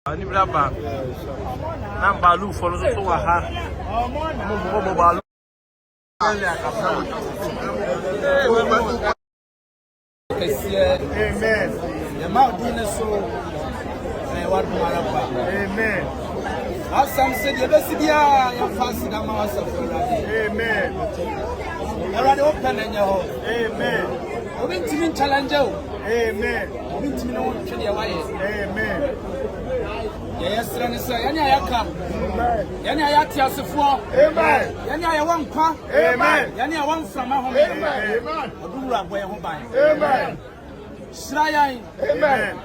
Ani braba na balu folo so wa ha mo balu ele akapra amen ya ma dine so na wadu maraba amen asam se de besibia ya fast na ma wasafo amen erade open enya ho amen obi ntimi challenge o amen obi ntimi no twede waye amen yes ranisa yani ayaka yani ayati asefo amen yani ayawa nkwa amen yani awan frama ho amen odura boye ho ban amen shrayan amen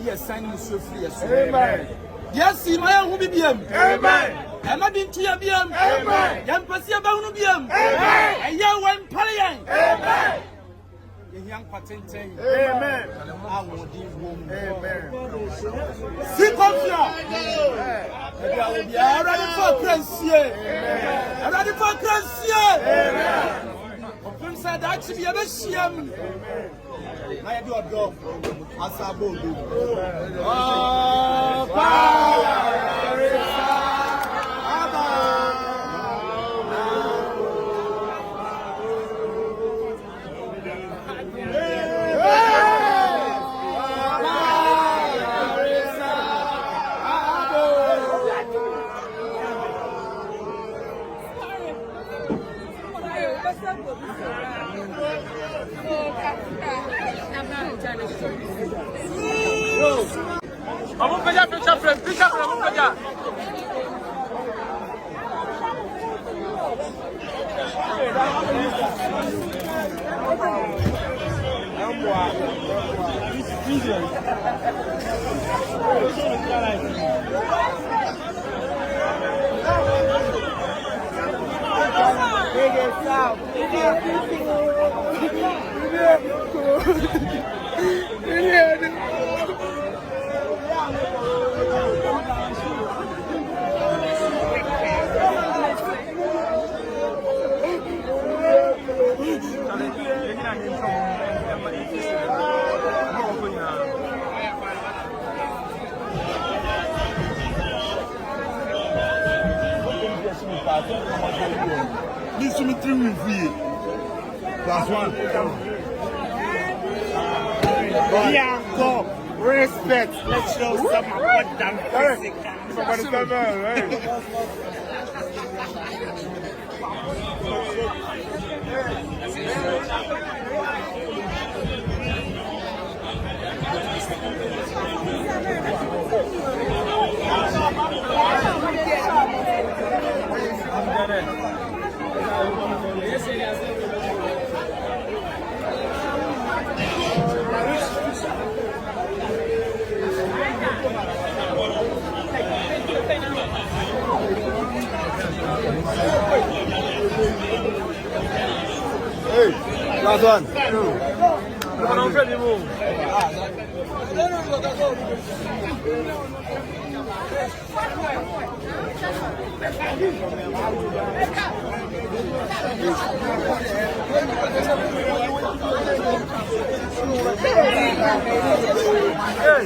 yes sign so free yes amen yes ma ya hu bibiem amen ama bintu ya biem amen ya mpasi ya ba hu biem amen eya wan pare yan amen young patenting amen amen si Confion ready for crazy ready for crazy amen open said that to be a besham na ya do odo asabo do oh vamos pegar picture frame, vamos pegar. This is me 3 with you. Plus 1. Yeah, go. Respect. Let's show some of what done physical. Somebody come on, right? Hey, last one. Come on, Freddy, move. Hey.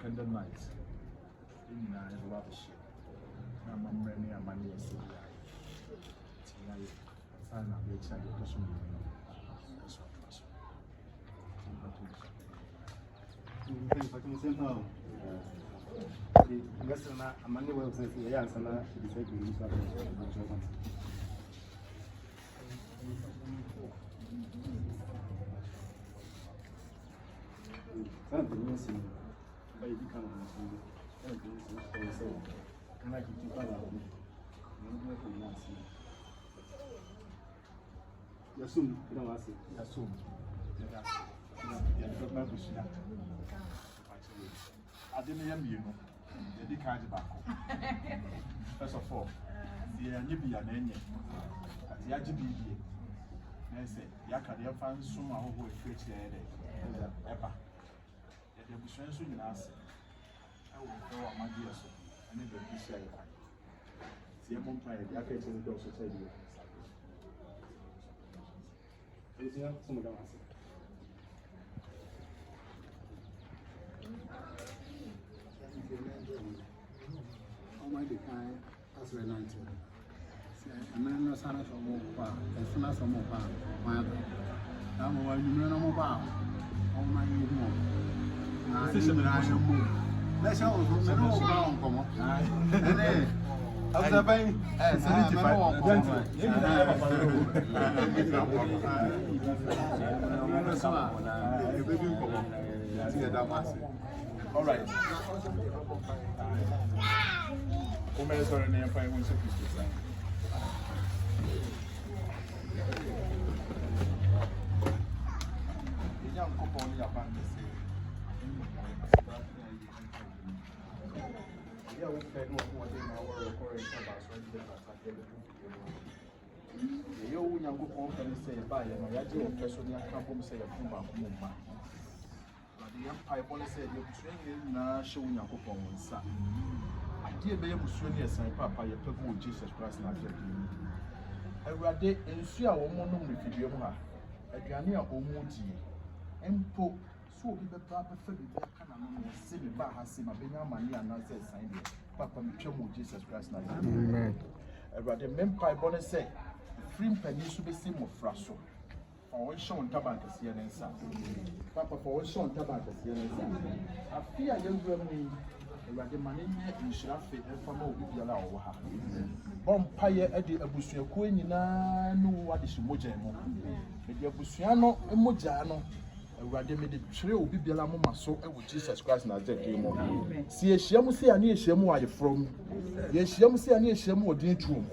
Candle night in Wabash. I'm many a money or so. Sign up your child. I'm money well said, yes, and I said, you use that. Yasum, you know, I say. Yasum. I didn't hear you. The card back. First of all, the Nibia Nene at the Ajibi. I say, Yaka, fan soon, I will fetch the Eba. The Bushman soon ask. I will go on my dear son. I never be shy. See a vampire, the Akate will also tell you. Is there some of them? Oh my God, that's very nice. I'm not a son of a more, and son of a more power. My other. I'm a woman no more power. Oh my God. I am more. Let's show us the no power. Come on. How's that been? All right. Women's are in fine when she is. Young couple on your band. Yeah, we can do what in our recording about you young couple can say by and I do a person young couple say a Puma. The Empire policy said you're training showing your couple on son. I dear be able to swing your son, Papa, your people with Jesus Christ. I read it in Sia or Mono with you. A Ghanaian or Moti. Empo, so be the proper family that can see me by Hassim, a Benyamin, and I said, Papa, with Jesus Christ. Amen. I read the Empire bonnet said, free penny should be seen of Frasso. For Sean Tabakas, Yansa. Papa, for Sean Tabakas, Yansa. I fear young women. The money in Shaffi and from Oyaa or Bompire Eddie Abusia Queen, no what is Mojano. The Abusiano and Mojano, a radimid trail Bibila Maso with Jesus Christ and I said, see a shamusi and near Shamu are you from? Yes, Shamusi and near Shamu Dintu.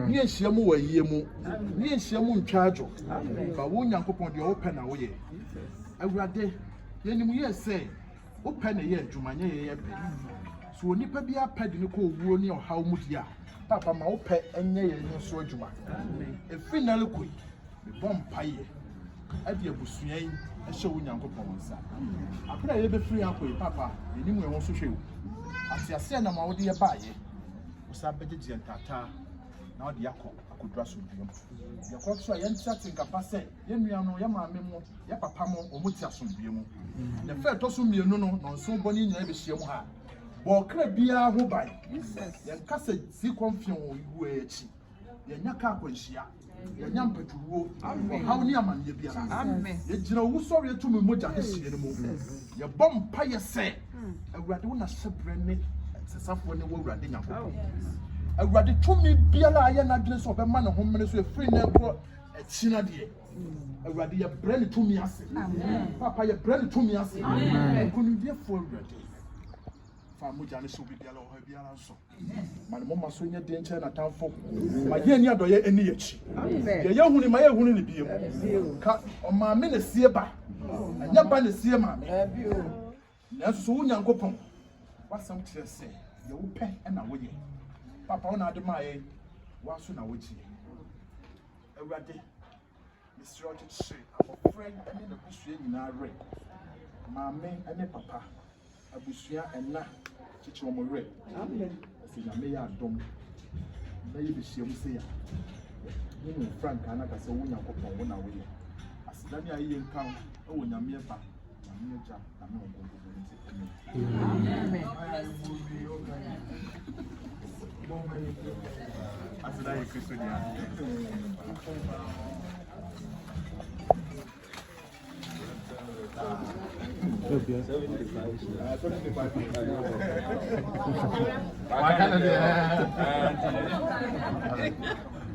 Near Shamu a Yemu, near Shamu in charge of. But one young couple the open away. I read the enemy say. Open a year, Jumania. So, Nipper be a pedinical woolly or how much ya. Papa, my pet and nay, and so Juma. A final quick, the bomb pie. At the Bussian, a showing Uncle Ponsa. I pray every free uncle, Papa, the new one also show. As I send them out dear by was a better tata. Now the Yako, I could dress with you. Your cops are young chatting capacity, Yamiano, Yama Memo, Yapapamo, or Mutiasum Biamo. The fair Tosum no, so bonny never see him. Walker Bia who by. Then Cassette, see Confion, who each. Your Yaka Quenchia, your Yampa to woe, how near man ye be. Yet you know, sorry to me, Moja, your bomb pie say, a raduna separate, it's a when you were running up. I read it to me, Biala, and address of a man of homeless with free network at Sinadi. I read your brand to me, Papa, your brand to me, I couldn't be a full ready. Farmujani should be yellow, her Biala so. My mamma soon your danger and a town folk. My young doye any itch. The young woman, my own in the beer. Cut on my minister, and your band is here, mammy. That's soon, young Gopon. What some tears say, you will pay and away. Papa, on Adamai, was soon away. A ready, Mr. Roger Street, a friend and in the bush in our ring. Mammy and a papa, a bushia and not teach on my ring. I said, I may have done. Maybe she will say, you Frank, and I can say, when I go for 1 hour. As Dania, you come, oh, Yamia, Yamia, I know. I said, I Christian. I can't do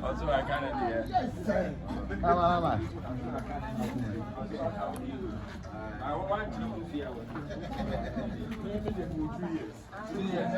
Also, I can't do I want to see our 3 years. 3 years.